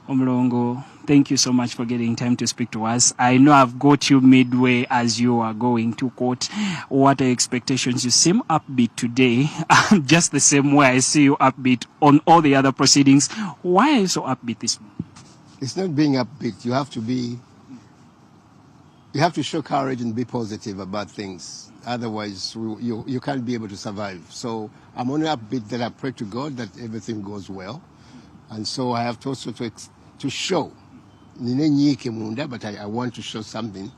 Omlongo, thank you so much for getting time to speak to us. I know I've got you midway as you are going to court. What are your expectations? You seem upbeat today, just the same way I see you upbeat on all the other proceedings. Why are you so upbeat this morning? It's not being upbeat. You have to show courage and be positive about things. Otherwise, you can't be able to survive. So I'm only upbeat that I pray to God that everything goes well. And so I have to also to show, but I want to show something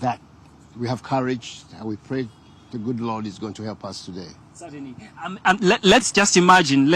that we have courage, and we pray the good Lord is going to help us today. Certainly. Let's just imagine,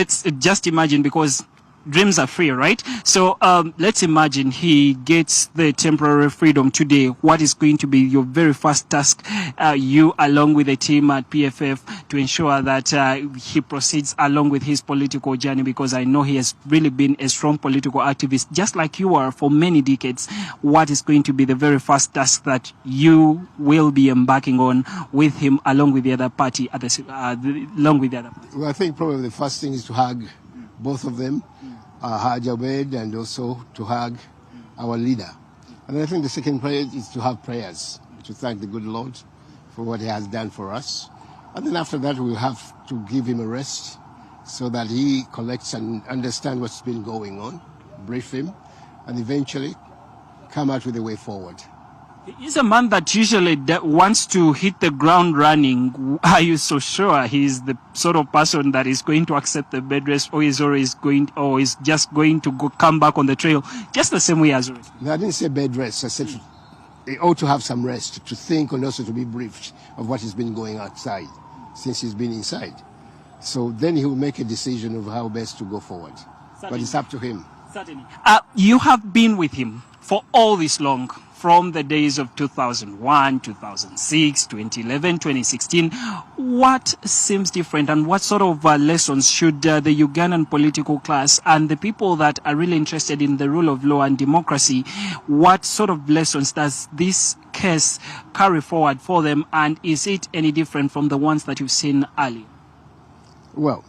because dreams are free, right? So let's imagine he gets the temporary freedom today. What is going to be your very first task, you along with the team at PFF, to ensure that he proceeds along with his political journey? Because I know he has really been a strong political activist, just like you are for many decades. What is going to be the very first task that you will be embarking on with him along with the other party, along with the other party? Well, I think probably the first thing is to hug both of them. Haj Awed, and also to hug our leader. And I think the second prayer is to have prayers, to thank the good Lord for what he has done for us. And then after that, we'll have to give him a rest so that he collects and understands what's been going on, brief him, and eventually come out with a way forward. He's a man that usually wants to hit the ground running. Are you so sure he's the sort of person that is going to accept the bed rest, or is just going to come back on the trail just the same way as always? No, I didn't say bed rest. I said he ought to have some rest, to think and also to be briefed of what has been going outside since he's been inside. So then he will make a decision of how best to go forward. Certainly. But it's up to him. Certainly. You have been with him for all this long, from the days of 2001, 2006, 2011, 2016. What seems different, and what sort of lessons should the Ugandan political class and the people that are really interested in the rule of law and democracy, what sort of lessons does this case carry forward for them, and is it any different from the ones that you've seen earlier? Well,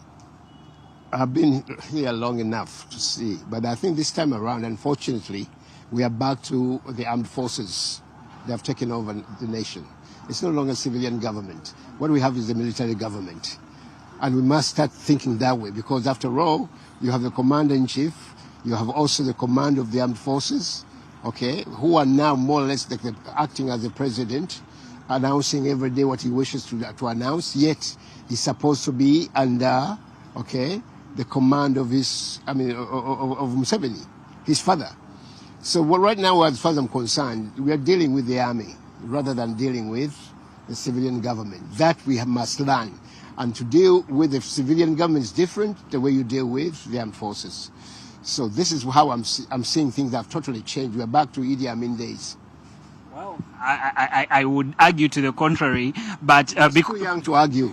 I've been here long enough to see, but I think this time around, unfortunately, we are back to the armed forces. They have taken over the nation. It's no longer a civilian government. What we have is a military government. And we must start thinking that way, because after all, you have the commander-in-chief, you have also the command of the armed forces, okay, who are now more or less like acting as the president, announcing every day what he wishes to announce, yet he's supposed to be under, okay, the command of of Museveni, his father. So right now, as far as I'm concerned, we are dealing with the army rather than dealing with the civilian government. That we must learn. And to deal with the civilian government is different the way you deal with the armed forces. So this is how I'm seeing things have totally changed. We're back to Idi Amin days. Well, I would argue to the contrary, but because too young to argue.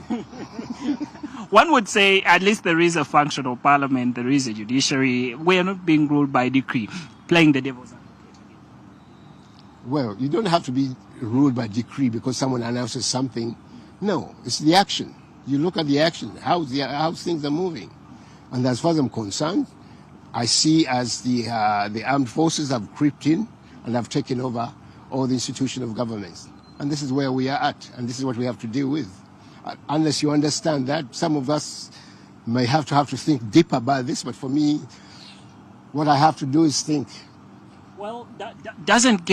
One would say at least there is a functional parliament, there is a judiciary. We are not being ruled by decree, playing the devil's advocate again. Well, you don't have to be ruled by decree because someone announces something. No, it's the action. You look at the action, how things are moving. And as far as I'm concerned, I see as the armed forces have crept in and have taken over all the institution of governments. And this is where we are at, and this is what we have to deal with. Unless you understand that, some of us may have to think deep about this, but for me, what I have to do is think. Well, doesn't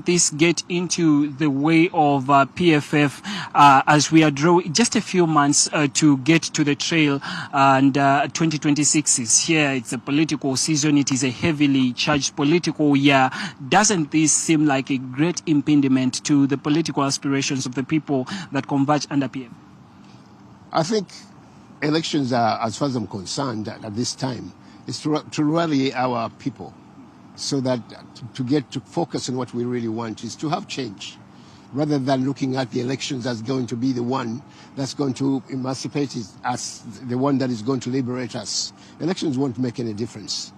this get into the way of PFF as we are drawing just a few months to get to the trail, and 2026 is here. It's a political season. It is a heavily charged political year. Doesn't this seem like a great impediment to the political aspirations of the people that converge under PFF? I think elections are, as far as I'm concerned, at this time, is to rally our people, so that to get to focus on what we really want is to have change, rather than looking at the elections as going to be the one that's going to emancipate us, the one that is going to liberate us. Elections won't make any difference,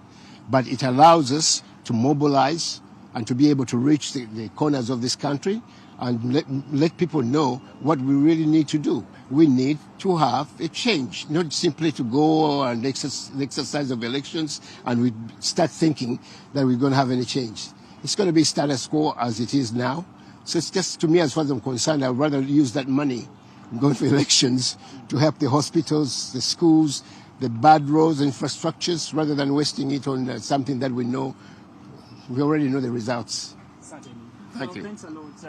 but it allows us to mobilize and to be able to reach the corners of this country and let people know what we really need to do. We need to have a change, not simply to go and exercise of elections and we start thinking that we're going to have any change. It's going to be status quo as it is now. So it's just, to me, as far as I'm concerned, I'd rather use that money going for elections to help the hospitals, the schools, the bad roads, infrastructures, rather than wasting it on something that we already know the results. Certainly. Thank you. Thanks a lot.